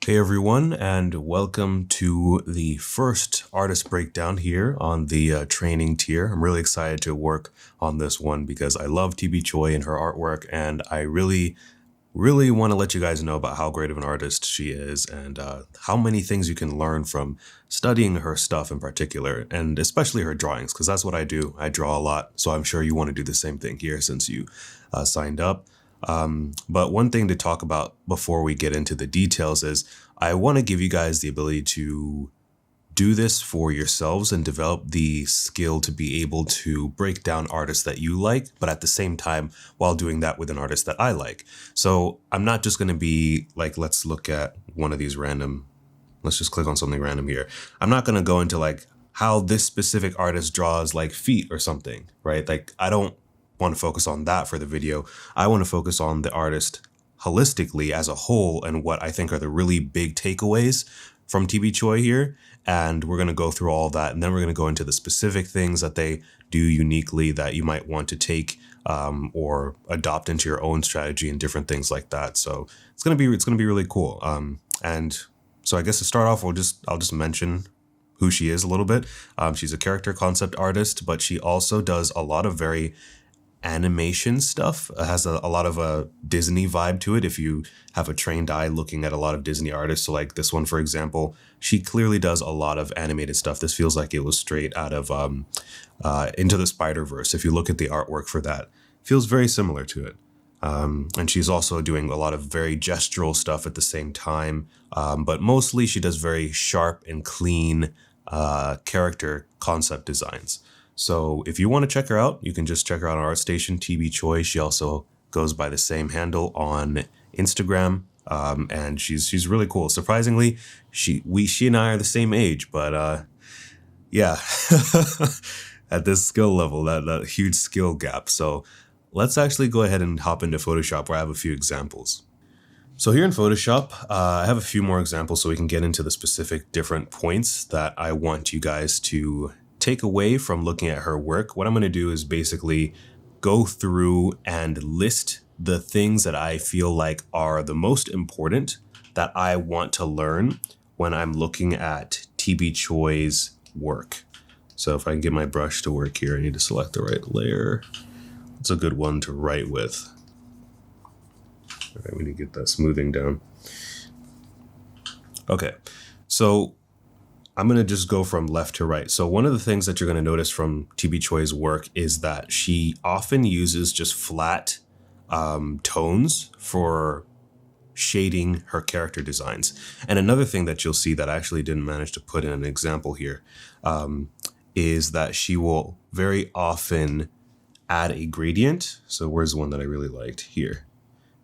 Hey everyone, and welcome to the first artist breakdown here on the training tier. I'm really excited to work on this one because I love TBchoi and her artwork, and I really want to let you guys know about how great of an artist she is and how many things you can learn from studying her stuff in particular, and especially her drawings, because that's what I do. I draw a lot, so I'm sure you want to do the same thing here since you signed up. But one thing to talk about before we get into the details is I want to give you guys the ability to do this for yourselves and develop the skill to be able to break down artists that you like, but at the same time, while doing that with an artist that I like. So I'm not just going to be like, let's look at one of these let's just click on something random here. I'm not going to go into like how this specific artist draws like feet or something, right? Like I don't want to focus on that for the video. I want to focus on the artist holistically as a whole and what I think are the really big takeaways from TBchoi here. And we're going to go through all that, and then we're going to go into the specific things that they do uniquely that you might want to take or adopt into your own strategy and different things like that. So it's going to be really cool. And so I guess to start off, I'll just mention who she is a little bit. She's a character concept artist, but she also does a lot of very animation stuff. Has a lot of a Disney vibe to it if you have a trained eye looking at a lot of Disney artists. So like this one, for example, she clearly does a lot of animated stuff. This feels like it was straight out of Into the Spider-Verse. If you look at the artwork for that, feels very similar to it. And she's also doing a lot of very gestural stuff at the same time. But mostly she does very sharp and clean character concept designs. So if you want to check her out, you can just check her out on ArtStation, TBchoi. She also goes by the same handle on Instagram, and she's really cool. Surprisingly, she and I are the same age, but yeah, at this skill level, that huge skill gap. So let's actually go ahead and hop into Photoshop where I have a few examples. So here in Photoshop, I have a few more examples so we can get into the specific different points that I want you guys to take away from looking at her work. What I'm going to do is basically go through and list the things that I feel like are the most important that I want to learn when I'm looking at TBchoi's work. So if I can get my brush to work here, I need to select the right layer. It's a good one to write with. All right, we need to get that smoothing down. Okay, so I'm going to just go from left to right. So one of the things that you're going to notice from TBchoi's work is that she often uses just flat tones for shading her character designs. And another thing that you'll see that I actually didn't manage to put in an example here is that she will very often add a gradient. So where's one that I really liked? Here.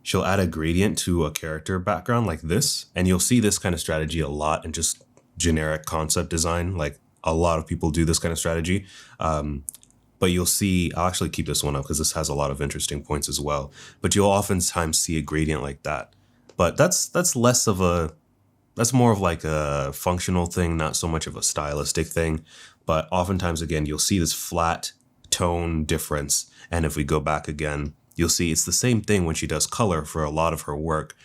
She'll add a gradient to a character background like this. And you'll see this kind of strategy a lot in just generic concept design. Like a lot of people do this kind of strategy. But you'll see, I'll actually keep this one up because this has a lot of interesting points as well. But you'll oftentimes see a gradient like that. But that's more of like a functional thing, not so much of a stylistic thing. But oftentimes, again, you'll see this flat tone difference. And if we go back again, you'll see it's the same thing when she does color for a lot of her work.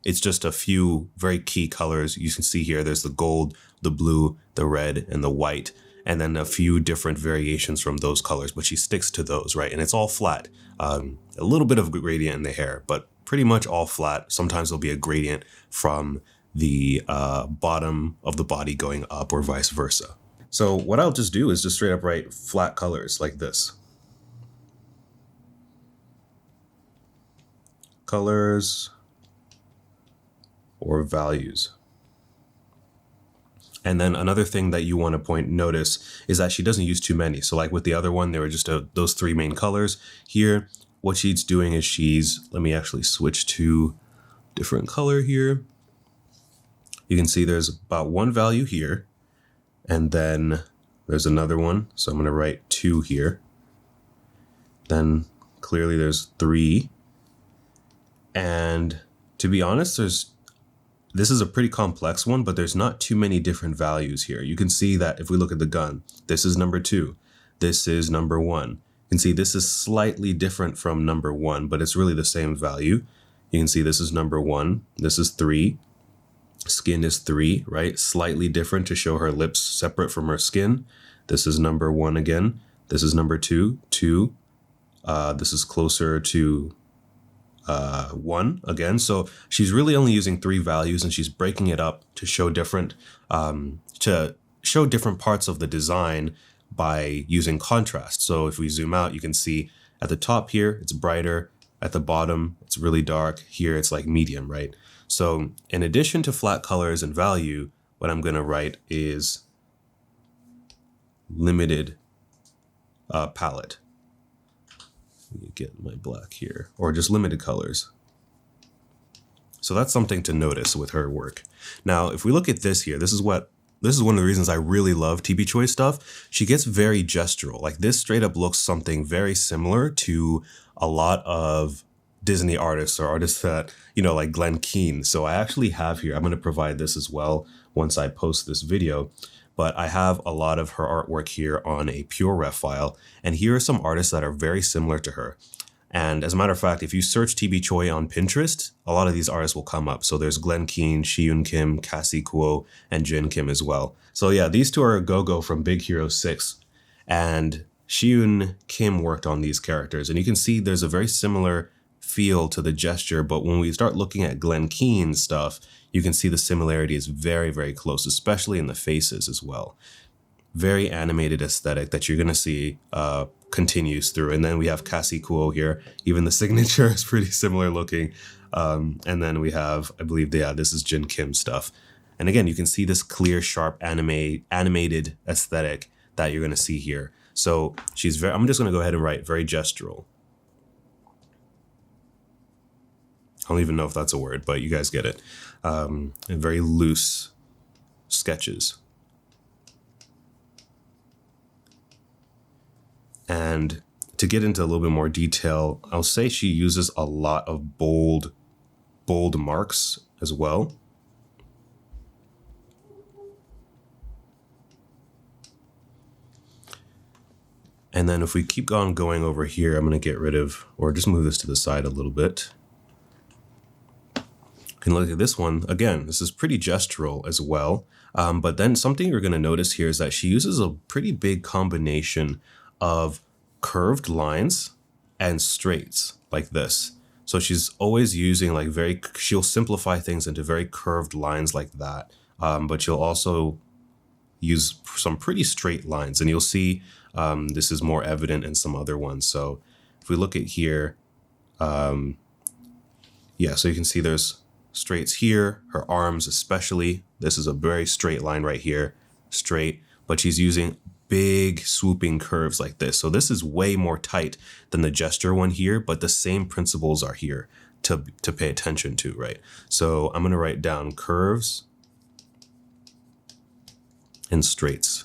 It's just a few very key colors. You can see here, there's the gold, the blue, the red, and the white, and then a few different variations from those colors, but she sticks to those, right? And it's all flat. A little bit of gradient in the hair, but pretty much all flat. Sometimes there'll be a gradient from the bottom of the body going up or vice versa. So what I'll just do is just straight up write flat colors like this. Colors or values. And then another thing that you want to notice is that she doesn't use too many. So like with the other one, there were just those three main colors. Here, what she's doing is let me actually switch to different color here. You can see there's about one value here, and then there's another one. So I'm going to write 2 here. Then clearly there's 3. And to be honest, this is a pretty complex one, but there's not too many different values here. You can see that if we look at the gun, this is number 2. This is number 1. You can see this is slightly different from number 1, but it's really the same value. You can see this is number 1. This is 3. Skin is 3, right? Slightly different to show her lips separate from her skin. This is number 1 again. This is number 2, 2. This is closer to 1 again. So she's really only using 3 values, and she's breaking it up to show different parts of the design by using contrast. So if we zoom out, you can see at the top here, it's brighter. At the bottom, it's really dark. Here, it's like medium, right? So in addition to flat colors and value, what I'm going to write is limited palette. Let me get my black here, or just limited colors. So that's something to notice with her work. Now, if we look at this here, this is one of the reasons I really love TBchoi stuff. She gets very gestural. Like this straight up looks something very similar to a lot of Disney artists or artists that, like Glenn Keane. So I actually have here, I'm going to provide this as well once I post this video, but I have a lot of her artwork here on a PureRef file. And here are some artists that are very similar to her. And as a matter of fact, if you search TBchoi on Pinterest, a lot of these artists will come up. So there's Glenn Keane, Shiun Kim, Cassie Kuo, and Jin Kim as well. So yeah, these two are Go-Go from Big Hero 6. And Shiun Kim worked on these characters. And you can see there's a very similar feel to the gesture. But when we start looking at Glenn Keane's stuff, you can see the similarity is very, very close, especially in the faces as well. Very animated aesthetic that you're going to see continues through. And then we have Cassie Kuo here. Even the signature is pretty similar looking. And then we have, I believe, this is Jin Kim stuff. And again, you can see this clear, sharp, animated aesthetic that you're going to see here. So I'm just going to go ahead and write very gestural. I don't even know if that's a word, but you guys get it. And very loose sketches. And to get into a little bit more detail, I'll say she uses a lot of bold marks as well. And then if we keep on going over here, I'm going to get rid of, or just move this to the side a little bit. You can look at this one. Again, this is pretty gestural as well. But then something you're going to notice here is that she uses a pretty big combination of curved lines and straights like this. So she's always using she'll simplify things into very curved lines like that. But she'll also use some pretty straight lines, and you'll see this is more evident in some other ones. So if we look at here, so you can see there's straights here, her arms especially. This is a very straight line right here, straight, but she's using big swooping curves like this. So this is way more tight than the gesture one here, but the same principles are here to pay attention to, right? So I'm going to write down curves and straights.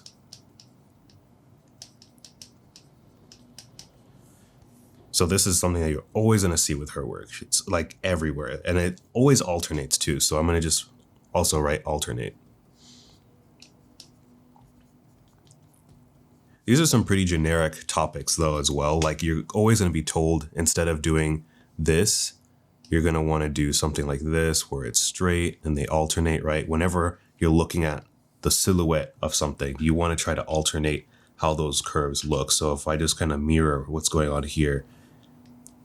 So this is something that you're always going to see with her work. It's like everywhere, and it always alternates too. So I'm going to just also write alternate. These are some pretty generic topics though as well. Like you're always going to be told, instead of doing this, you're going to want to do something like this where it's straight and they alternate, right? Whenever you're looking at the silhouette of something, you want to try to alternate how those curves look. So if I just kind of mirror what's going on here,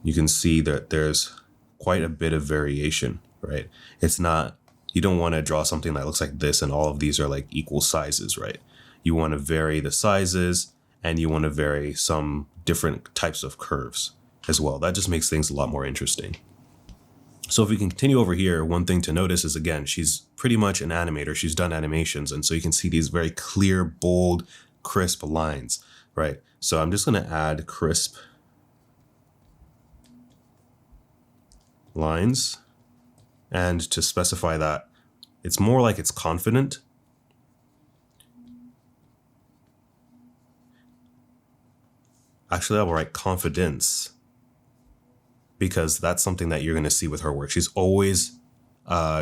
you can see that there's quite a bit of variation, right? It's not, you don't want to draw something that looks like this and all of these are like equal sizes, right? You want to vary the sizes and you want to vary some different types of curves as well. That just makes things a lot more interesting. So if we can continue over here, one thing to notice is, again, she's pretty much an animator. She's done animations. And so you can see these very clear, bold, crisp lines, right? So I'm just going to add crisp lines. And to specify that, it's more like it's confident. Actually, I will write confidence, because that's something that you're going to see with her work. She's always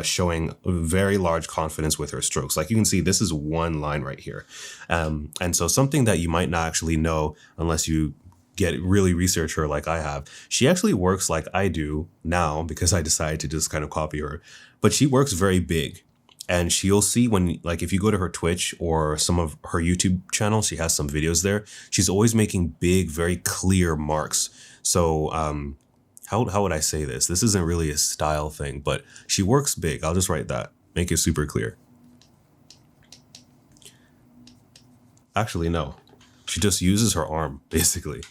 showing very large confidence with her strokes. Like you can see, this is one line right here. And so something that you might not actually know unless you really research her like I have, she actually works like I do now because I decided to just kind of copy her. But she works very big. And she'll see when, like, if you go to her Twitch or some of her YouTube channel, she has some videos there. She's always making big, very clear marks. So, how would I say this? This isn't really a style thing, but she works big. I'll just write that. Make it super clear. Actually, no. She just uses her arm, basically.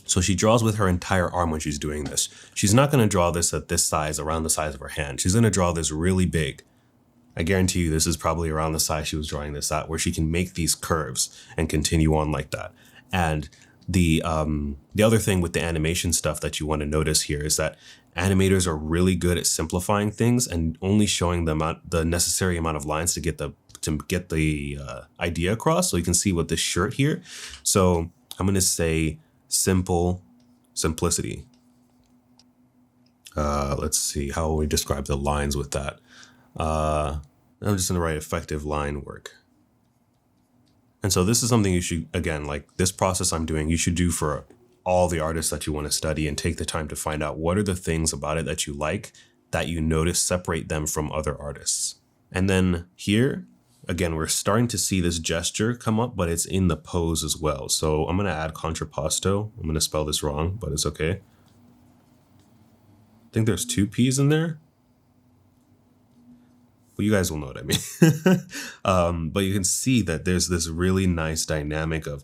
So she draws with her entire arm when she's doing this. She's not going to draw this at this size, around the size of her hand. She's going to draw this really big. I guarantee you this is probably around the size she was drawing this at, where she can make these curves and continue on like that. And the other thing with the animation stuff that you want to notice here is that animators are really good at simplifying things and only showing them the necessary amount of lines to get the idea across. So you can see with this shirt here. So I'm going to say simplicity. Let's see, how will we describe the lines with that? I'm just going to write effective line work. And so this is something you should, again, like this process I'm doing, you should do for all the artists that you want to study, and take the time to find out what are the things about it that you like, that you notice separate them from other artists. And then here, again, we're starting to see this gesture come up, but it's in the pose as well. So I'm going to add contrapposto. I'm going to spell this wrong, but it's okay. I think there's 2 P's in there. But you guys will know what I mean. But you can see that there's this really nice dynamic of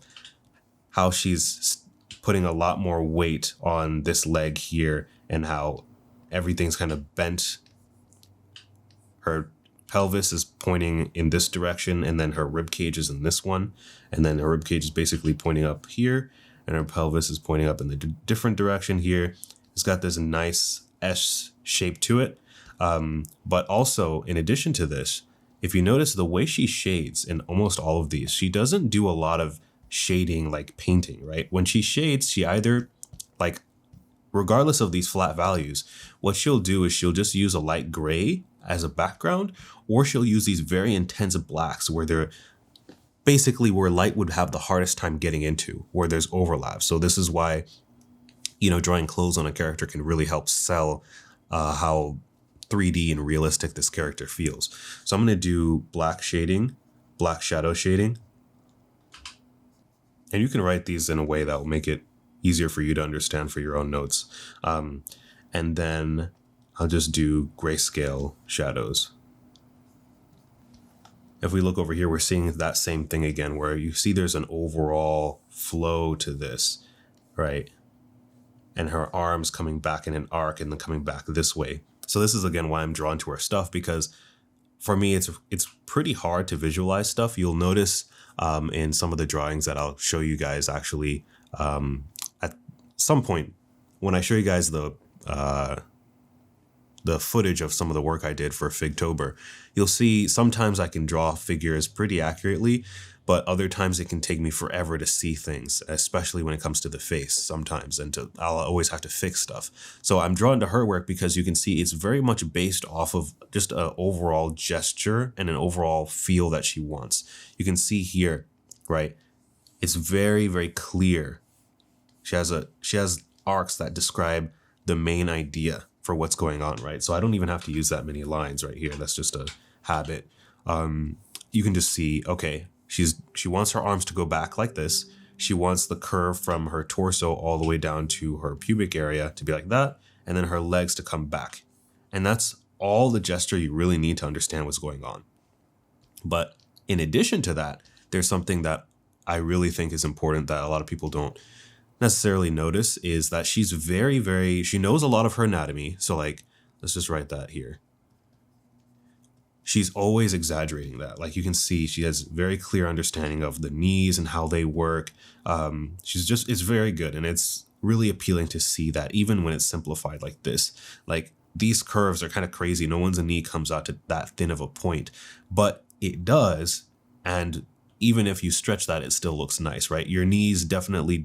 how she's putting a lot more weight on this leg here, and how everything's kind of bent. Her pelvis is pointing in this direction, and then her rib cage is in this one, and then her rib cage is basically pointing up here, and her pelvis is pointing up in the different direction here. It's got this nice S shape to it. But also, in addition to this, if you notice the way she shades in almost all of these, she doesn't do a lot of shading like painting, right? When she shades, she either, like, regardless of these flat values, what she'll do is she'll just use a light gray as a background, or she'll use these very intense blacks where they're basically where light would have the hardest time getting into, where there's overlap. So this is why, drawing clothes on a character can really help sell how 3D and realistic this character feels. So I'm going to do black shading, black shadow shading. And you can write these in a way that will make it easier for you to understand for your own notes. And then I'll just do grayscale shadows. If we look over here, we're seeing that same thing again, where you see there's an overall flow to this, right? And her arms coming back in an arc and then coming back this way. So this is, again, why I'm drawn to her stuff, because for me, it's pretty hard to visualize stuff. You'll notice in some of the drawings that I'll show you guys actually at some point when I show you guys the footage of some of the work I did for Figtober, you'll see sometimes I can draw figures pretty accurately, but other times it can take me forever to see things, especially when it comes to the face sometimes, and I'll always have to fix stuff. So I'm drawn to her work because you can see it's very much based off of just an overall gesture and an overall feel that she wants. You can see here, right? It's very, very clear. She has arcs that describe the main idea for what's going on, right? So I don't even have to use that many lines right here. That's just a habit. You can just see, okay, she wants her arms to go back like this. She wants the curve from her torso all the way down to her pubic area to be like that, and then her legs to come back. And that's all the gesture you really need to understand what's going on. But in addition to that, there's something that I really think is important that a lot of people don't necessarily notice, is that she's very, very, she knows a lot of her anatomy. So, like, let's just write that here. She's always exaggerating that. Like, you can see she has very clear understanding of the knees and how they work. It's very good. And it's really appealing to see that even when it's simplified like this. Like, these curves are kind of crazy. No one's knee comes out to that thin of a point, but it does. And even if you stretch that, it still looks nice, right? Your knees definitely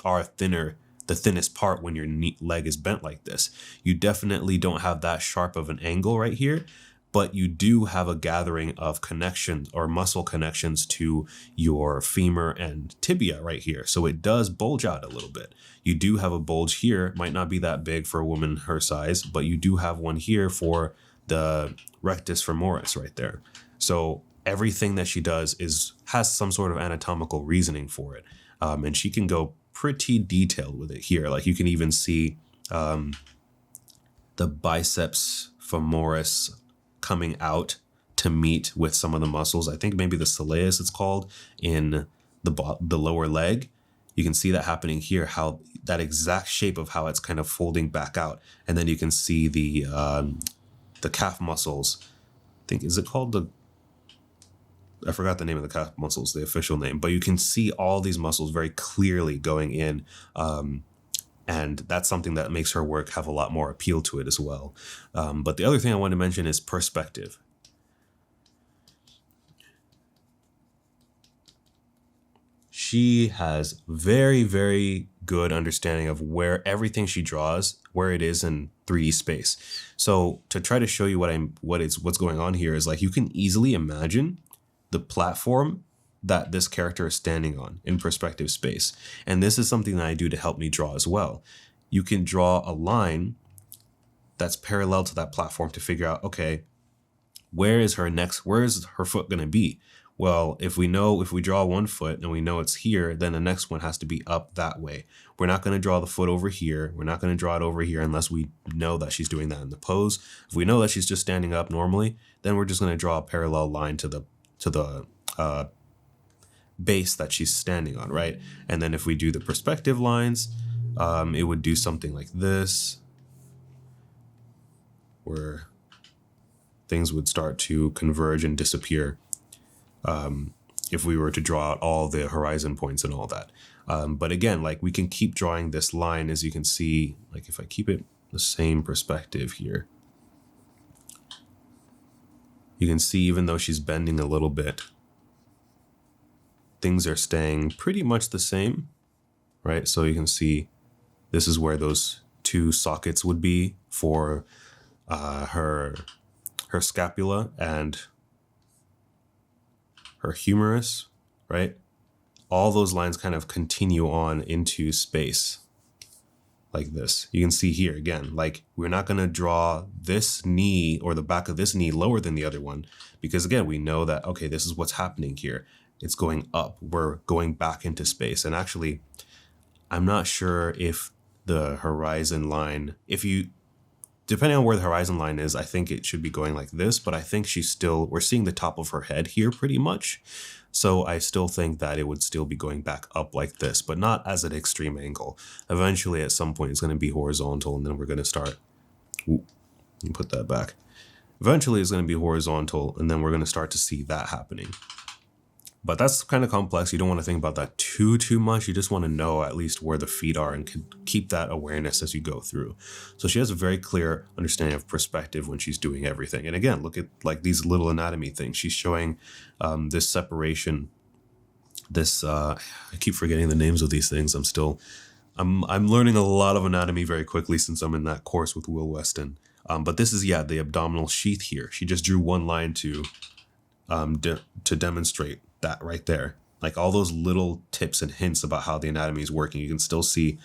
are thinner, the thinnest part when your leg is bent like this. You definitely don't have that sharp of an angle right here, but you do have a gathering of connections or muscle connections to your femur and tibia right here. So it does bulge out a little bit. You do have a bulge here, might not be that big for a woman her size, but you do have one here for the rectus femoris right there. So everything that she does has some sort of anatomical reasoning for it. And she can go pretty detailed with it here. Like you can even see the biceps femoris coming out to meet with some of the muscles. I think maybe the soleus it's called in the lower leg. You can see that happening here, how that exact shape of how it's kind of folding back out. And then you can see the calf muscles. I think, is it called I forgot the name of the calf muscles, the official name, but you can see all these muscles very clearly going in. And that's something that makes her work have a lot more appeal to it as well. But the other thing I want to mention is perspective. She has very, very good understanding of where everything she draws, where it is in 3D space. So to try to show you what's going on here is like you can easily imagine the platform that this character is standing on in perspective space. And this is something that I do to help me draw as well. You can draw a line that's parallel to that platform to figure out, okay, where is her foot going to be? Well, if we draw one foot and we know it's here, then the next one has to be up that way. We're not going to draw the foot over here. We're not going to draw it over here unless we know that she's doing that in the pose. If we know that she's just standing up normally, then we're just going to draw a parallel line to the base that she's standing on, right? And then if we do the perspective lines, it would do something like this, where things would start to converge and disappear if we were to draw out all the horizon points and all that. But again, like we can keep drawing this line, as you can see, like if I keep it the same perspective here, you can see even though she's bending a little bit, things are staying pretty much the same, right? So you can see this is where those two sockets would be for her scapula and her humerus, right? All those lines kind of continue on into space like this. You can see here again, like we're not going to draw this knee or the back of this knee lower than the other one, because again, we know that, okay, this is what's happening here. It's going up. We're going back into space. And actually, I'm not sure if the horizon line, depending on where the horizon line is, I think it should be going like this, but I think we're seeing the top of her head here pretty much. So I still think that it would still be going back up like this, but not as an extreme angle. Eventually, at some point, it's going to be horizontal, and then we're going to start, let me put that back. Eventually, it's going to be horizontal, and then we're going to start to see that happening. But that's kind of complex. You don't want to think about that too much. You just want to know at least where the feet are and can keep that awareness as you go through. So she has a very clear understanding of perspective when she's doing everything. And again, look at like these little anatomy things. She's showing this separation, I keep forgetting the names of these things. I'm learning a lot of anatomy very quickly since I'm in that course with Will Weston. But this is, the abdominal sheath here. She just drew one line to demonstrate that right there. Like all those little tips and hints about how the anatomy is working, you can still see,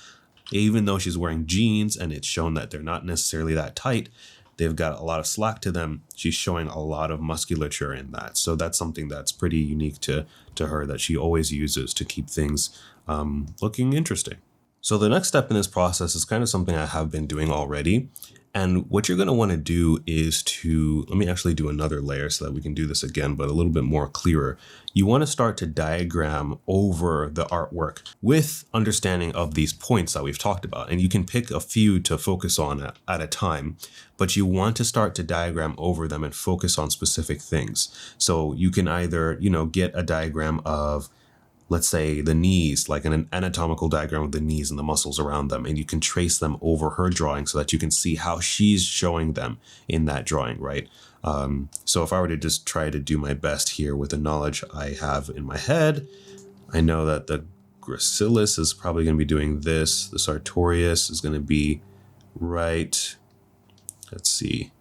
even though she's wearing jeans and it's shown that they're not necessarily that tight, they've got a lot of slack to them. She's showing a lot of musculature in that. So that's something that's pretty unique to her that she always uses to keep things looking interesting. So the next step in this process is kind of something I have been doing already. And what you're going to want to do is let me actually do another layer so that we can do this again, but a little bit more clearer. You want to start to diagram over the artwork with understanding of these points that we've talked about. And you can pick a few to focus on at a time, but you want to start to diagram over them and focus on specific things. So you can either, get a diagram of, let's say, the knees, like an anatomical diagram of the knees and the muscles around them, and you can trace them over her drawing so that you can see how she's showing them in that drawing, right? So if I were to just try to do my best here with the knowledge I have in my head, I know that the gracilis is probably going to be doing this. The sartorius is going to be right. Let's see.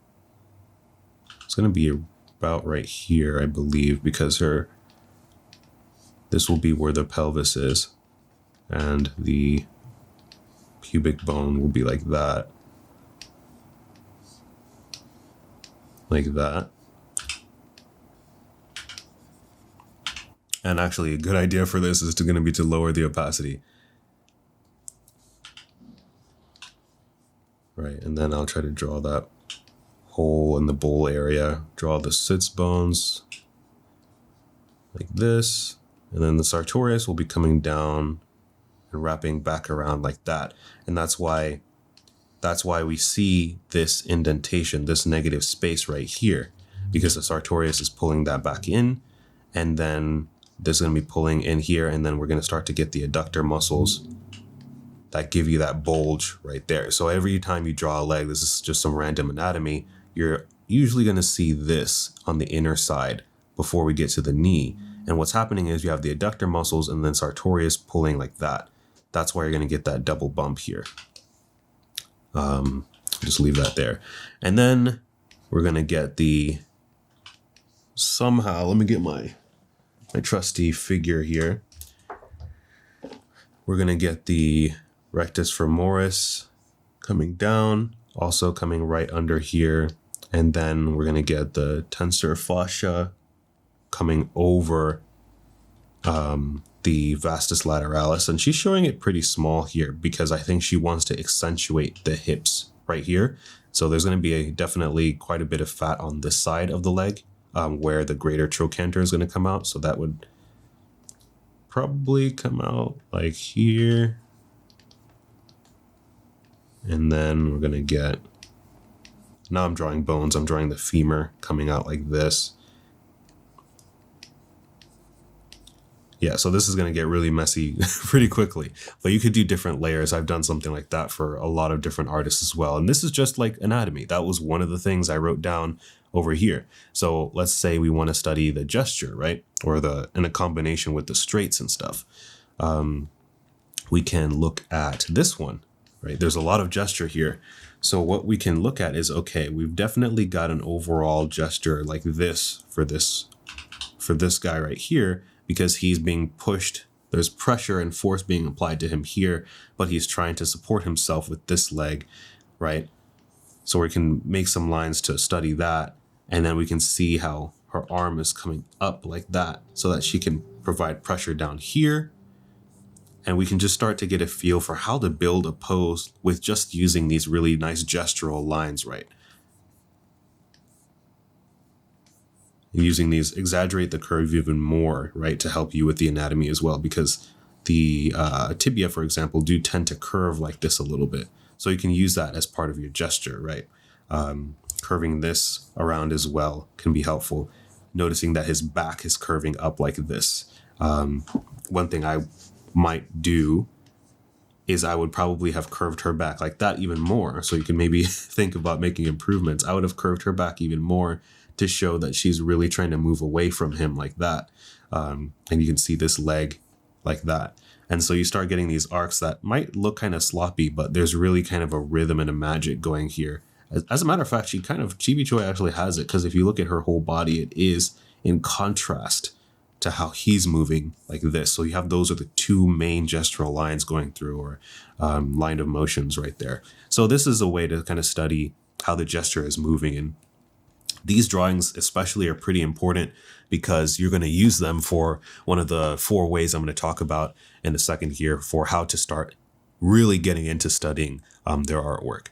It's going to be about right here, I believe, because this will be where the pelvis is, and the pubic bone will be like that. Like that. And actually, a good idea for this is going to be to lower the opacity. Right, and then I'll try to draw that hole in the bowl area. Draw the sits bones like this. And then the sartorius will be coming down and wrapping back around like that. And that's why we see this indentation, this negative space right here, because the sartorius is pulling that back in, and then this is going to be pulling in here, and then we're going to start to get the adductor muscles that give you that bulge right there. So every time you draw a leg, this is just some random anatomy, you're usually going to see this on the inner side before we get to the knee. And what's happening is you have the adductor muscles and then sartorius pulling like that. That's why you're going to get that double bump here. Just leave that there. And then we're going to get somehow, let me get my trusty figure here. We're going to get the rectus femoris coming down, also coming right under here. And then we're going to get the tensor fascia coming over the vastus lateralis. And she's showing it pretty small here because I think she wants to accentuate the hips right here. So there's going to be definitely quite a bit of fat on this side of the leg where the greater trochanter is going to come out. So that would probably come out like here. And then we're going to get, now I'm drawing bones. I'm drawing the femur coming out like this. Yeah, so this is going to get really messy pretty quickly, but you could do different layers. I've done something like that for a lot of different artists as well. And this is just like anatomy. That was one of the things I wrote down over here. So let's say we want to study the gesture, right? Or in a combination with the straights and stuff. We can look at this one, right? There's a lot of gesture here. So what we can look at is, okay, we've definitely got an overall gesture like this for this guy right here, because he's being pushed. There's pressure and force being applied to him here, but he's trying to support himself with this leg, right? So we can make some lines to study that. And then we can see how her arm is coming up like that so that she can provide pressure down here. And we can just start to get a feel for how to build a pose with just using these really nice gestural lines, right? And using these, exaggerate the curve even more, right, to help you with the anatomy as well, because the tibia, for example, do tend to curve like this a little bit. So you can use that as part of your gesture, right? Curving this around as well can be helpful. Noticing that his back is curving up like this. One thing I might do is I would probably have curved her back like that even more. So you can maybe think about making improvements. I would have curved her back even more to show that she's really trying to move away from him like that. And you can see this leg like that. And so you start getting these arcs that might look kind of sloppy, but there's really kind of a rhythm and a magic going here. As a matter of fact, TBchoi actually has it, because if you look at her whole body, it is in contrast to how he's moving like this. So you have, those are the two main gestural lines going through, or line of motions right there. So this is a way to kind of study how the gesture is moving. And these drawings especially are pretty important because you're going to use them for one of the 4 ways I'm going to talk about in a second here for how to start really getting into studying their artwork.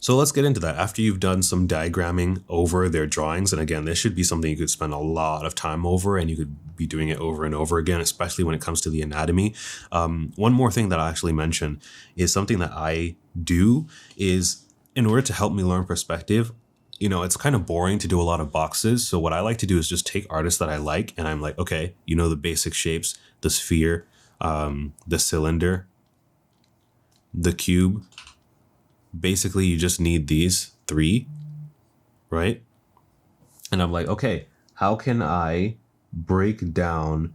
So let's get into that. After you've done some diagramming over their drawings, and again, this should be something you could spend a lot of time over, and you could be doing it over and over again, especially when it comes to the anatomy. One more thing that I actually mention is something that I do is, in order to help me learn perspective, it's kind of boring to do a lot of boxes. So what I like to do is just take artists that I like, and I'm like, okay, the basic shapes, the sphere, the cylinder, the cube. Basically, you just need these 3, right? And I'm like, okay, how can I break down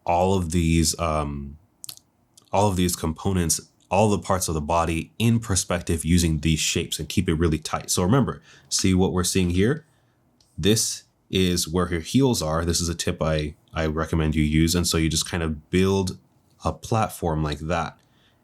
all of these components, all the parts of the body in perspective using these shapes and keep it really tight? So remember, see what we're seeing here? this is where her heels are. This is a tip I recommend you use. And so you just kind of build a platform like that.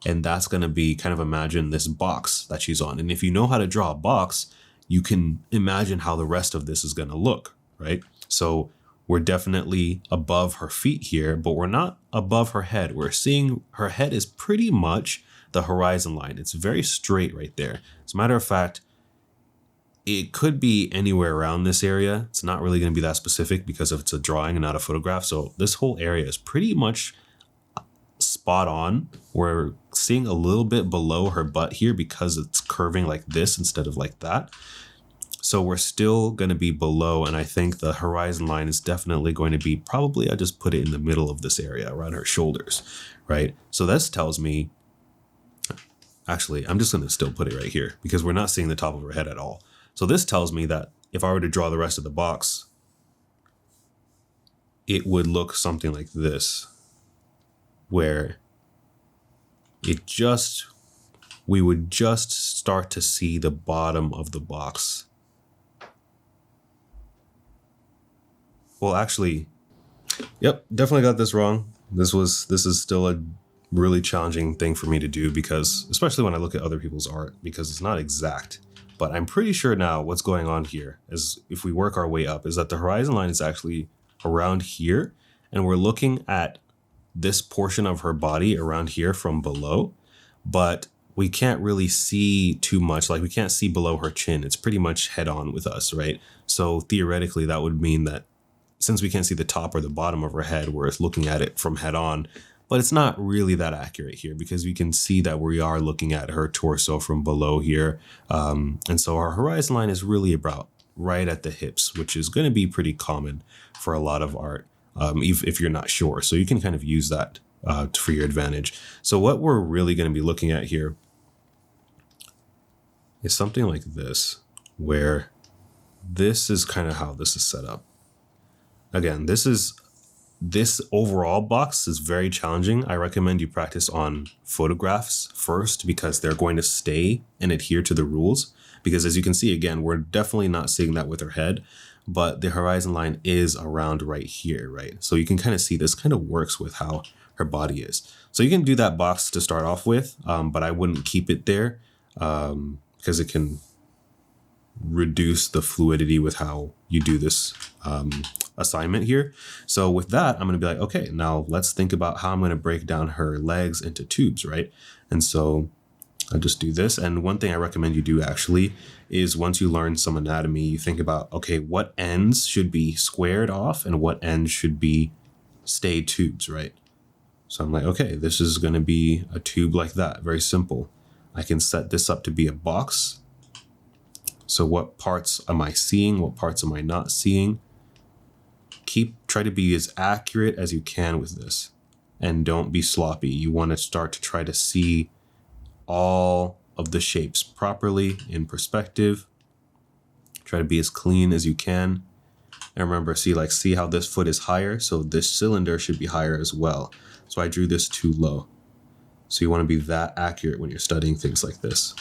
And that's going to be kind of imagine this box that she's on. And if you know how to draw a box, you can imagine how the rest of this is going to look, right? So we're definitely above her feet here, but we're not above her head. We're seeing her head is pretty much the horizon line. It's very straight right there. As a matter of fact, it could be anywhere around this area. It's not really going to be that specific because it's a drawing and not a photograph. So this whole area is pretty much spot on. We're seeing a little bit below her butt here because it's curving like this instead of like that. So we're still going to be below. And I think the horizon line is definitely going to be probably, I just put it in the middle of this area around her shoulders, right? So this tells me, actually, I'm just going to still put it right here because we're not seeing the top of her head at all. So this tells me that if I were to draw the rest of the box, it would look something like this, where we would just start to see the bottom of the box. Well, actually, yep, definitely got this wrong. This is still a really challenging thing for me to do because, especially when I look at other people's art, because it's not exact. But I'm pretty sure now what's going on here is, if we work our way up, is that the horizon line is actually around here. And we're looking at this portion of her body around here from below. But we can't really see too much. Like, we can't see below her chin. It's pretty much head on with us, right? So theoretically, that would mean that since we can't see the top or the bottom of her head, we're looking at it from head on. But it's not really that accurate here because we can see that we are looking at her torso from below here. And so our horizon line is really about right at the hips, which is going to be pretty common for a lot of art, if you're not sure. So you can kind of use that for your advantage. So what we're really going to be looking at here is something like this, where this is kind of how this is set up. Again, this overall box is very challenging. I recommend you practice on photographs first because they're going to stay and adhere to the rules. Because as you can see, again, we're definitely not seeing that with her head, but the horizon line is around right here, right? So you can kind of see this kind of works with how her body is. So you can do that box to start off with, but I wouldn't keep it there because it can reduce the fluidity with how you do this assignment here. So with that, I'm going to be like, okay, now let's think about how I'm going to break down her legs into tubes, right? And so I just do this. And one thing I recommend you do actually is, once you learn some anatomy, you think about, okay, what ends should be squared off and what ends should be stay tubes, right? So I'm like, okay, this is going to be a tube like that. Very simple. I can set this up to be a box. So what parts am I seeing? What parts am I not seeing? Try to be as accurate as you can with this, and don't be sloppy. You want to start to try to see all of the shapes properly in perspective. Try to be as clean as you can. And remember, see how this foot is higher. So this cylinder should be higher as well. So I drew this too low. So you want to be that accurate when you're studying things like this.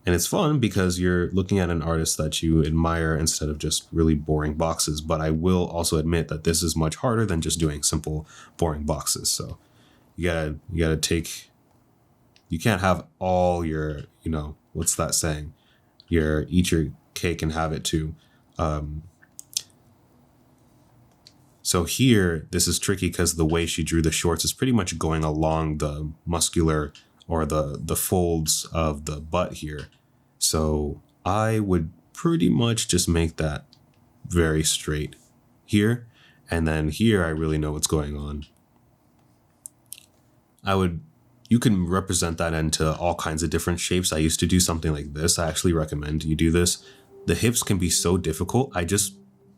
And it's fun because you're looking at an artist that you admire instead of just really boring boxes. But I will also admit that this is much harder than just doing simple, boring boxes. So you gotta take, you can't have all your, what's that saying? Eat your cake and have it too. So here, this is tricky because the way she drew the shorts is pretty much going along the muscular or the folds of the butt here. So I would pretty much just make that very straight here. And then here, I really know what's going on. You can represent that into all kinds of different shapes. I used to do something like this. I actually recommend you do this. The hips can be so difficult. I just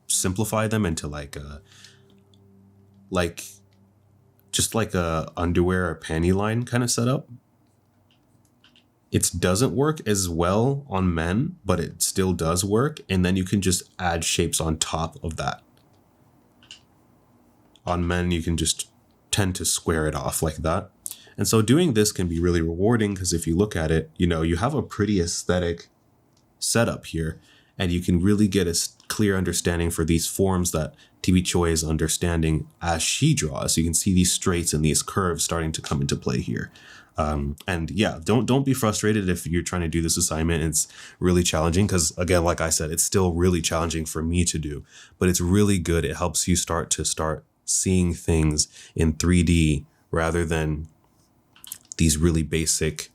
simplify them into like a underwear or panty line kind of setup. It doesn't work as well on men, but it still does work. And then you can just add shapes on top of that. On men, you can just tend to square it off like that. And so doing this can be really rewarding because if you look at it, you have a pretty aesthetic setup here. and you can really get a clear understanding for these forms that TBchoi is understanding as she draws. So you can see these straights and these curves starting to come into play here. And yeah, don't be frustrated if you're trying to do this assignment. It's really challenging because, again, like I said, it's still really challenging for me to do, but it's really good. It helps you start seeing things in 3D rather than these really basic,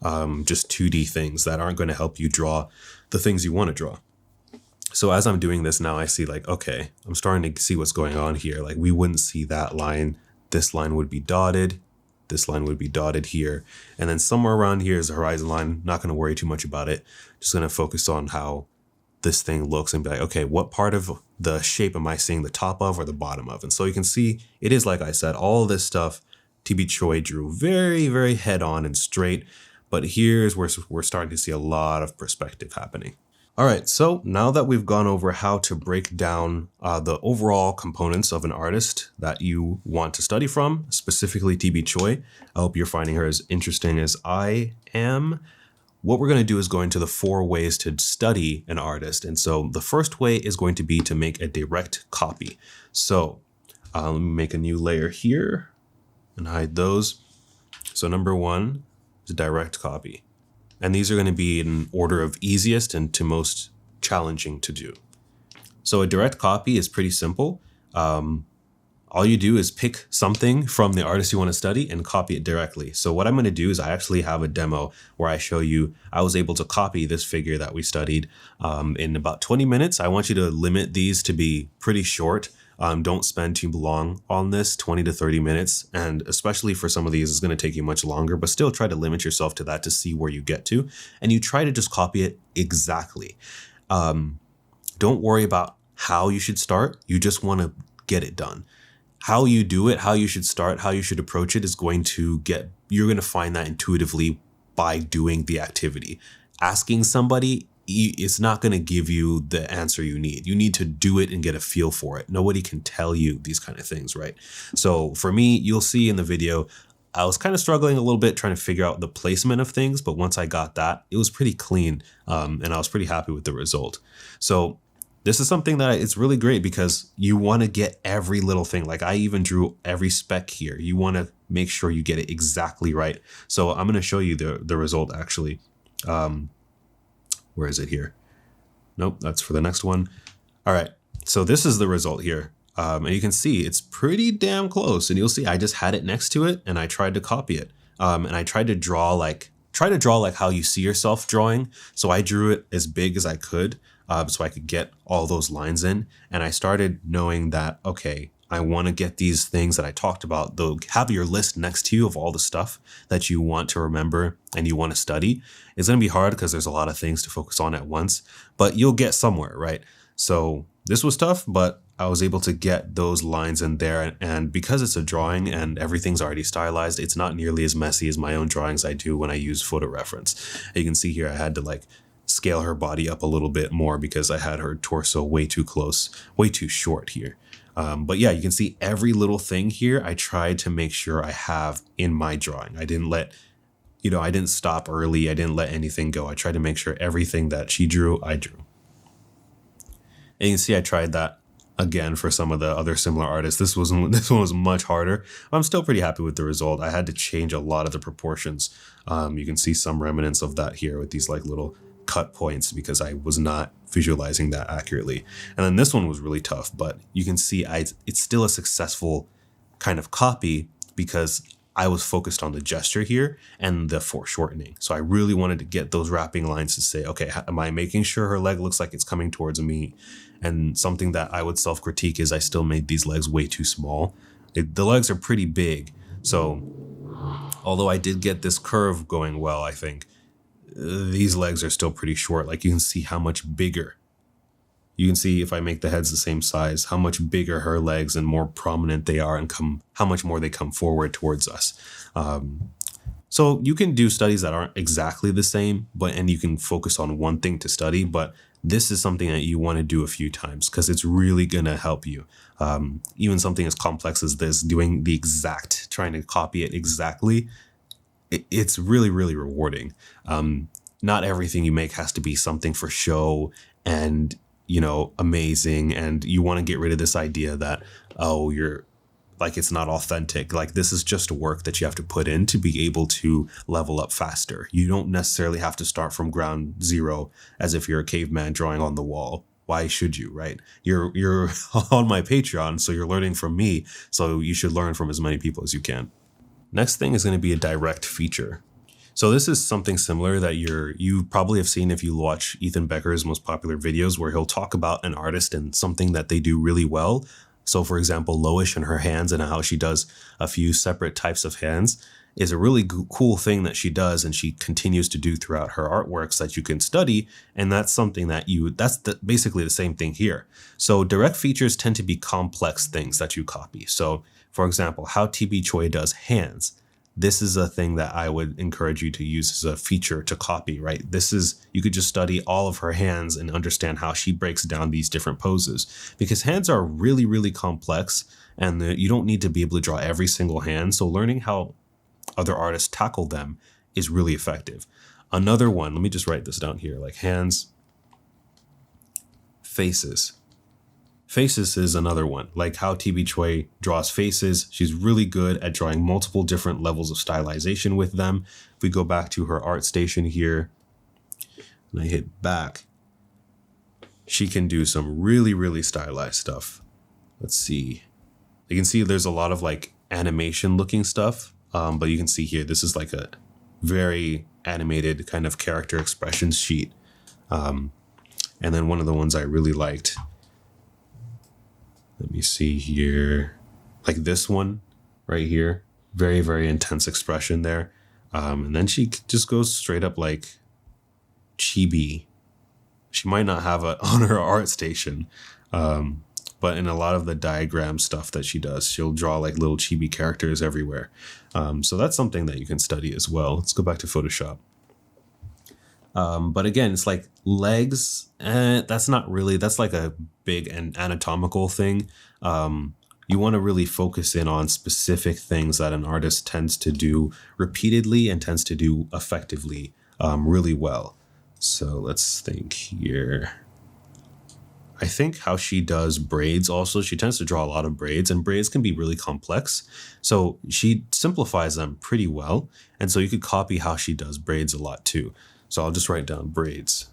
just 2D things that aren't going to help you draw the things you want to draw. So as I'm doing this now, I see like, okay, I'm starting to see what's going on here. Like we wouldn't see that line. This line would be dotted. This line would be dotted here. And then somewhere around here is the horizon line. Not going to worry too much about it. Just going to focus on how this thing looks and be like, okay, what part of the shape am I seeing the top of or the bottom of? And so you can see it is, like I said, all of this stuff TBchoi drew very, very head on and straight. But here's where we're starting to see a lot of perspective happening. All right, so now that we've gone over how to break down the overall components of an artist that you want to study from, specifically TBchoi, I hope you're finding her as interesting as I am. What we're going to do is go into the 4 ways to study an artist. And so the first way is going to be to make a direct copy. So let me make a new layer here and hide those. So number 1 is direct copy. And these are going to be in order of easiest and to most challenging to do. So a direct copy is pretty simple. All you do is pick something from the artist you want to study and copy it directly. So what I'm going to do is I actually have a demo where I show you I was able to copy this figure that we studied in about 20 minutes. I want you to limit these to be pretty short. Don't spend too long on this, 20 to 30 minutes. And especially for some of these, it's going to take you much longer, but still try to limit yourself to that to see where you get to. And you try to just copy it exactly. Don't worry about how you should start. You just want to get it done. How you do it, how you should start, how you should approach it is you're going to find that intuitively by doing the activity. Asking somebody, it's not going to give you the answer you need. You need to do it and get a feel for it. Nobody can tell you these kind of things, right? So for me, you'll see in the video, I was kind of struggling a little bit trying to figure out the placement of things, but once I got that, it was pretty clean, and I was pretty happy with the result. So this is something that it's really great because you want to get every little thing. Like I even drew every speck here. You want to make sure you get it exactly right. So I'm going to show you the result actually. Where is it here? Nope, that's for the next one. All right, so this is the result here. And you can see it's pretty damn close. And you'll see I just had it next to it and I tried to copy it. And I tried to draw like how you see yourself drawing. So I drew it as big as I could so I could get all those lines in. And I started knowing that, okay, I want to get these things that I talked about, though. Have your list next to you of all the stuff that you want to remember and you want to study. It's going to be hard because there's a lot of things to focus on at once, but you'll get somewhere, right? So this was tough, but I was able to get those lines in there. And because it's a drawing and everything's already stylized, it's not nearly as messy as my own drawings I do when I use photo reference. You can see here I had to scale her body up a little bit more because I had her torso way too close, way too short here. But yeah, you can see every little thing here. I tried to make sure I have in my drawing. I didn't stop early. I didn't let anything go. I tried to make sure everything that she drew, I drew. And you can see I tried that again for some of the other similar artists. This one was much harder. I'm still pretty happy with the result. I had to change a lot of the proportions. You can see some remnants of that here with these little cut points because I was not visualizing that accurately. And then this one was really tough, but you can see it's still a successful kind of copy because I was focused on the gesture here and the foreshortening. So I really wanted to get those wrapping lines to say, okay, am I making sure her leg looks like it's coming towards me? And something that I would self-critique is I still made these legs way too small. The legs are pretty big. So although I did get this curve going well, I think these legs are still pretty short. You can see how much bigger. You can see if I make the heads the same size, how much bigger her legs and more prominent they are and how much more they come forward towards us. So you can do studies that aren't exactly the same, and you can focus on one thing to study, but this is something that you want to do a few times because it's really going to help you. Even something as complex as this, trying to copy it exactly, it's really, really rewarding. Not everything you make has to be something for show and, you know, amazing. And you want to get rid of this idea that, oh, you're like, it's not authentic. Like, this is just work that you have to put in to be able to level up faster. You don't necessarily have to start from ground zero as if you're a caveman drawing on the wall. Why should you, right? You're on my Patreon, so you're learning from me. So you should learn from as many people as you can. Next thing is going to be a direct feature. So this is something similar that you probably have seen if you watch Ethan Becker's most popular videos, where he'll talk about an artist and something that they do really well. So for example, Loish and her hands, and how she does a few separate types of hands, is a really cool thing that she does, and she continues to do throughout her artworks that you can study. And that's something that basically the same thing here. So direct features tend to be complex things that you copy. So for example, how TBchoi does hands. This is a thing that I would encourage you to use as a feature to copy, right? You could just study all of her hands and understand how she breaks down these different poses, because hands are really, really complex, and you don't need to be able to draw every single hand. So learning how other artists tackle them is really effective. Another one, let me just write this down here, like hands, faces. Faces is another one, like how TBchoi draws faces. She's really good at drawing multiple different levels of stylization with them. If we go back to her art station here, and I hit back, she can do some really, really stylized stuff. Let's see. You can see there's a lot of like animation looking stuff, but you can see here, this is like a very animated kind of character expressions sheet. And then one of the ones I really liked, let me see here, like this one right here, very, very intense expression there. And then she just goes straight up like chibi. She might not have it on her art station, but in a lot of the diagram stuff that she does, she'll draw like little chibi characters everywhere. So that's something that you can study as well. Let's go back to Photoshop. But again, it's like legs. That's like a big and anatomical thing. You want to really focus in on specific things that an artist tends to do repeatedly and tends to do effectively, really well. So let's think here. I think how she does braids also, she tends to draw a lot of braids, and braids can be really complex. So she simplifies them pretty well. And so you could copy how she does braids a lot too. So I'll just write down braids.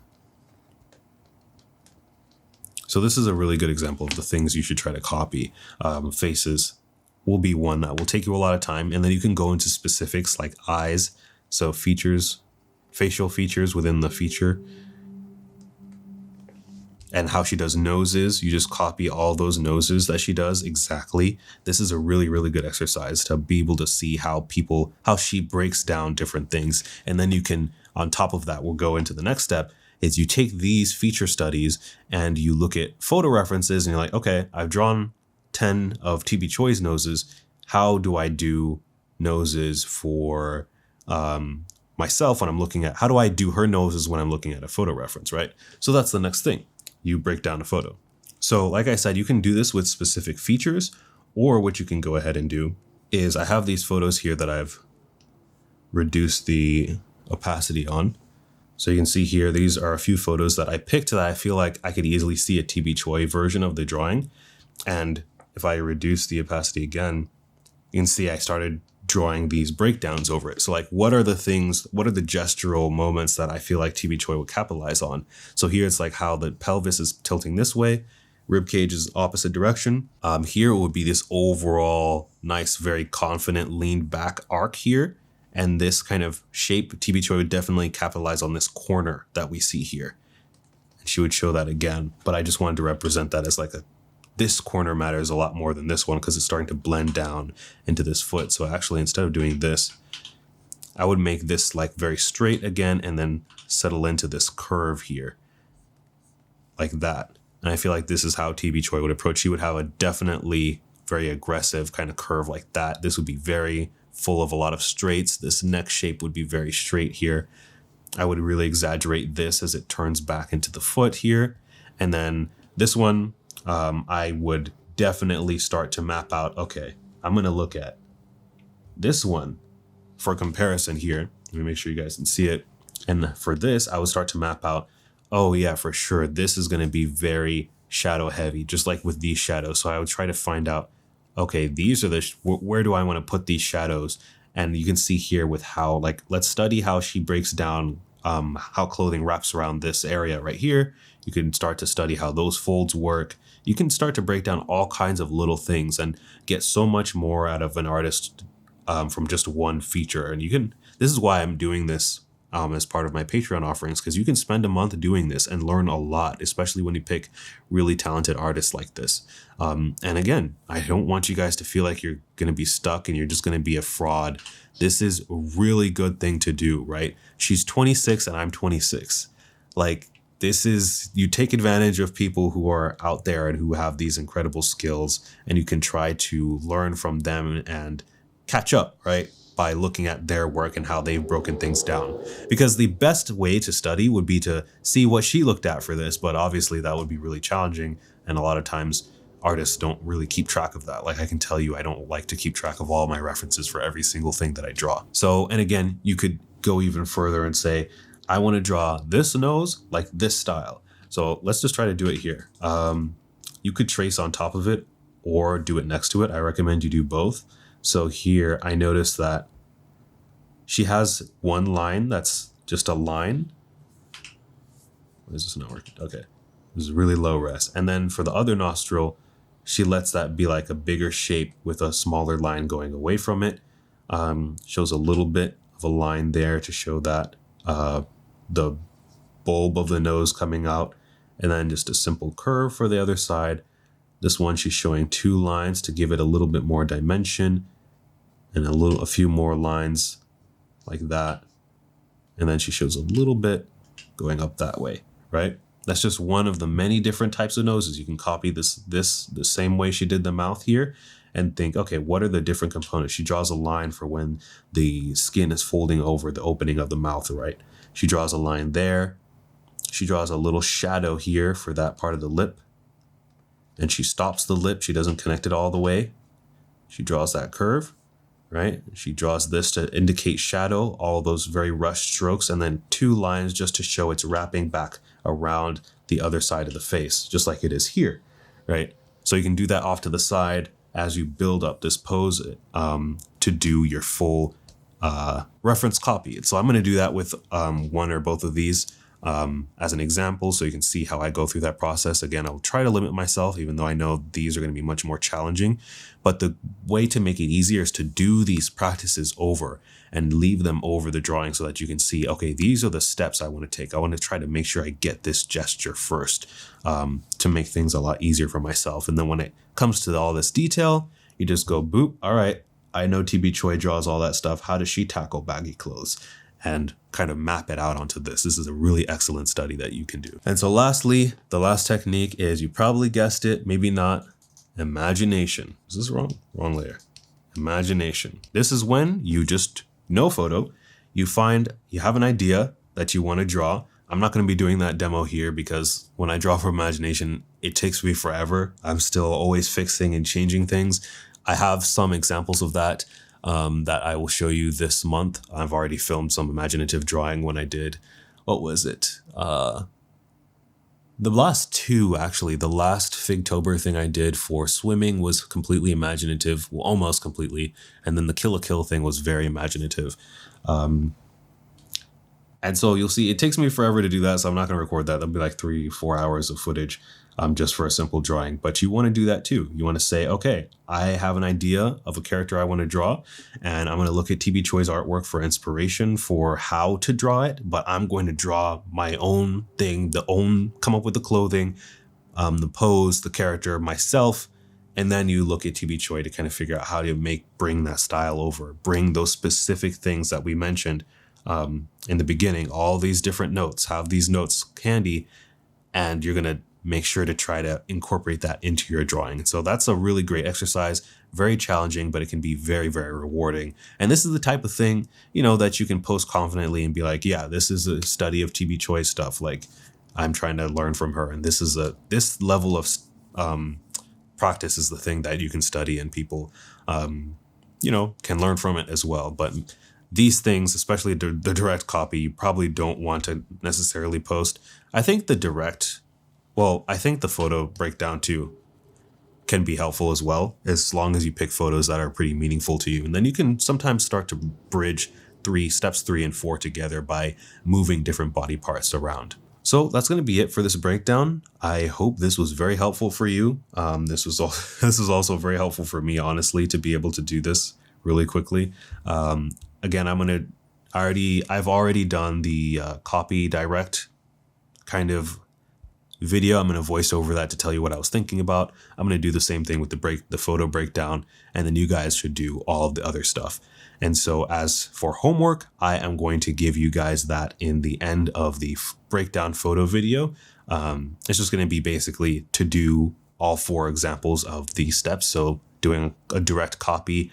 So this is a really good example of the things you should try to copy. Faces will be one that will take you a lot of time. And then you can go into specifics like eyes. So features, facial features within the feature. And how she does noses, you just copy all those noses that she does exactly. This is a really, really good exercise to be able to see how she breaks down different things. And then you can, on top of that, we'll go into the next step, is you take these feature studies and you look at photo references and you're like, okay, I've drawn 10 of TBchoi's noses. How do I do noses for myself when I'm looking at, how do I do her noses when I'm looking at a photo reference, right? So that's the next thing. You break down a photo. So like I said, you can do this with specific features, or what you can go ahead and do is I have these photos here that I've reduced the opacity on. So you can see here, these are a few photos that I picked that I feel like I could easily see a TBchoi version of the drawing. And if I reduce the opacity again, you can see I started drawing these breakdowns over it. So like, what are the gestural moments that I feel like TBchoi would capitalize on? So here it's like how the pelvis is tilting this way, rib cage is opposite direction. Here it would be this overall nice, very confident leaned back arc here. And this kind of shape, TBchoi would definitely capitalize on this corner that we see here. And she would show that again, but I just wanted to represent that as like this corner matters a lot more than this one because it's starting to blend down into this foot. So actually, instead of doing this, I would make this like very straight again and then settle into this curve here like that. And I feel like this is how TBchoi would approach. She would have a definitely very aggressive kind of curve like that. This would be very full of a lot of straights. This neck shape would be very straight here. I would really exaggerate this as it turns back into the foot here. And then this one, I would definitely start to map out, okay, I'm going to look at this one for comparison here. Let me make sure you guys can see it. And for this, I would start to map out, oh yeah, for sure, this is going to be very shadow heavy, just like with these shadows. So I would try to find out, okay, these are where do I want to put these shadows? And you can see here with how, like, let's study how she breaks down how clothing wraps around this area right here. You can start to study how those folds work. You can start to break down all kinds of little things and get so much more out of an artist from just one feature. And this is why I'm doing this as part of my Patreon offerings, because you can spend a month doing this and learn a lot, especially when you pick really talented artists like this. And again, I don't want you guys to feel like you're going to be stuck and you're just going to be a fraud. This is a really good thing to do, right? She's 26 and I'm 26. Like, you take advantage of people who are out there and who have these incredible skills, and you can try to learn from them and catch up, right? By looking at their work and how they've broken things down. Because the best way to study would be to see what she looked at for this, but obviously that would be really challenging. And a lot of times artists don't really keep track of that. Like, I can tell you, I don't like to keep track of all my references for every single thing that I draw. So, and again, you could go even further and say, I want to draw this nose like this style. So let's just try to do it here. You could trace on top of it or do it next to it. I recommend you do both. So here I noticed that she has one line that's just a line. Why is this not working? Okay. This is really low res. And then for the other nostril, she lets that be like a bigger shape with a smaller line going away from it. Shows a little bit of a line there to show that the bulb of the nose coming out, and then just a simple curve for the other side. This one, she's showing two lines to give it a little bit more dimension, and a few more lines like that. And then she shows a little bit going up that way, right? That's just one of the many different types of noses. You can copy this the same way she did the mouth here and think, okay, what are the different components? She draws a line for when the skin is folding over the opening of the mouth, right? She draws a line there. She draws a little shadow here for that part of the lip. And she stops the lip. She doesn't connect it all the way. She draws that curve, right? She draws this to indicate shadow, all those very rushed strokes, and then two lines just to show it's wrapping back around the other side of the face, just like it is here, right? So you can do that off to the side as you build up this pose to do your full reference copy. So I'm going to do that with one or both of these as an example, so you can see how I go through that process. Again, I'll try to limit myself, even though I know these are going to be much more challenging. But the way to make it easier is to do these practices over and leave them over the drawing so that you can see, okay, these are the steps I want to take. I want to try to make sure I get this gesture first to make things a lot easier for myself. And then when it comes to all this detail, you just go, boop, all right, I know TBchoi draws all that stuff. How does she tackle baggy clothes? And kind of map it out onto this. This is a really excellent study that you can do. And so lastly, the last technique is, you probably guessed it, maybe not, imagination. Is this wrong? Wrong layer. Imagination. This is when you just, no photo, you have an idea that you want to draw. I'm not going to be doing that demo here because when I draw from imagination, it takes me forever. I'm still always fixing and changing things. I have some examples of that that I will show you this month. I've already filmed some imaginative drawing when I did, what was it? The last two, actually. The last Figtober thing I did for swimming was completely imaginative, well, almost completely. And then the Kill la Kill thing was very imaginative. And so you'll see it takes me forever to do that, so I'm not going to record that. That'll be like 3-4 hours of footage just for a simple drawing. But you want to do that too. You want to say, okay, I have an idea of a character I want to draw, and I'm going to look at TBchoi's artwork for inspiration for how to draw it, but I'm going to draw my own thing, come up with the clothing, the pose, the character, myself. And then you look at TBchoi to kind of figure out how to bring that style over, bring those specific things that we mentioned in the beginning, all these different notes, have these notes handy, and you're going to make sure to try to incorporate that into your drawing. So that's a really great exercise, very challenging, but it can be very, very rewarding. And this is the type of thing, that you can post confidently and be like, yeah, this is a study of TBchoi stuff. Like, I'm trying to learn from her. And this level of practice is the thing that you can study, and people, can learn from it as well. But these things, especially the direct copy, you probably don't want to necessarily post. I think I think the photo breakdown too can be helpful as well, as long as you pick photos that are pretty meaningful to you. And then you can sometimes start to bridge steps 3 and 4 together by moving different body parts around. So that's going to be it for this breakdown. I hope this was very helpful for you. This was this was also very helpful for me, honestly, to be able to do this really quickly. Again, I've already done the copy direct kind of video. I'm going to voice over that to tell you what I was thinking about. I'm going to do the same thing with the photo breakdown, and then you guys should do all of the other stuff. And so as for homework, I am going to give you guys that in the end of the breakdown photo video. It's just going to be basically to do all 4 examples of these steps. So doing a direct copy,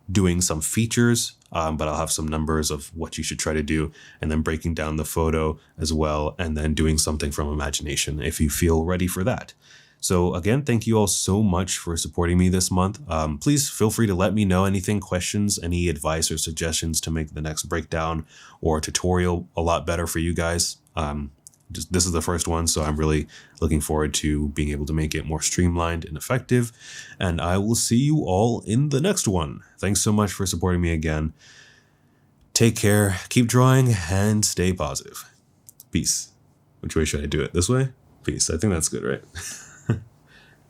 doing some features, but I'll have some numbers of what you should try to do, and then breaking down the photo as well, and then doing something from imagination if you feel ready for that. So again, thank you all so much for supporting me this month. Please feel free to let me know anything, questions, any advice or suggestions to make the next breakdown or tutorial a lot better for you guys. This is the first one, so I'm really looking forward to being able to make it more streamlined and effective. And I will see you all in the next one. Thanks so much for supporting me again. Take care, keep drawing, and stay positive. Peace. Which way should I do it? This way? Peace. I think that's good, right?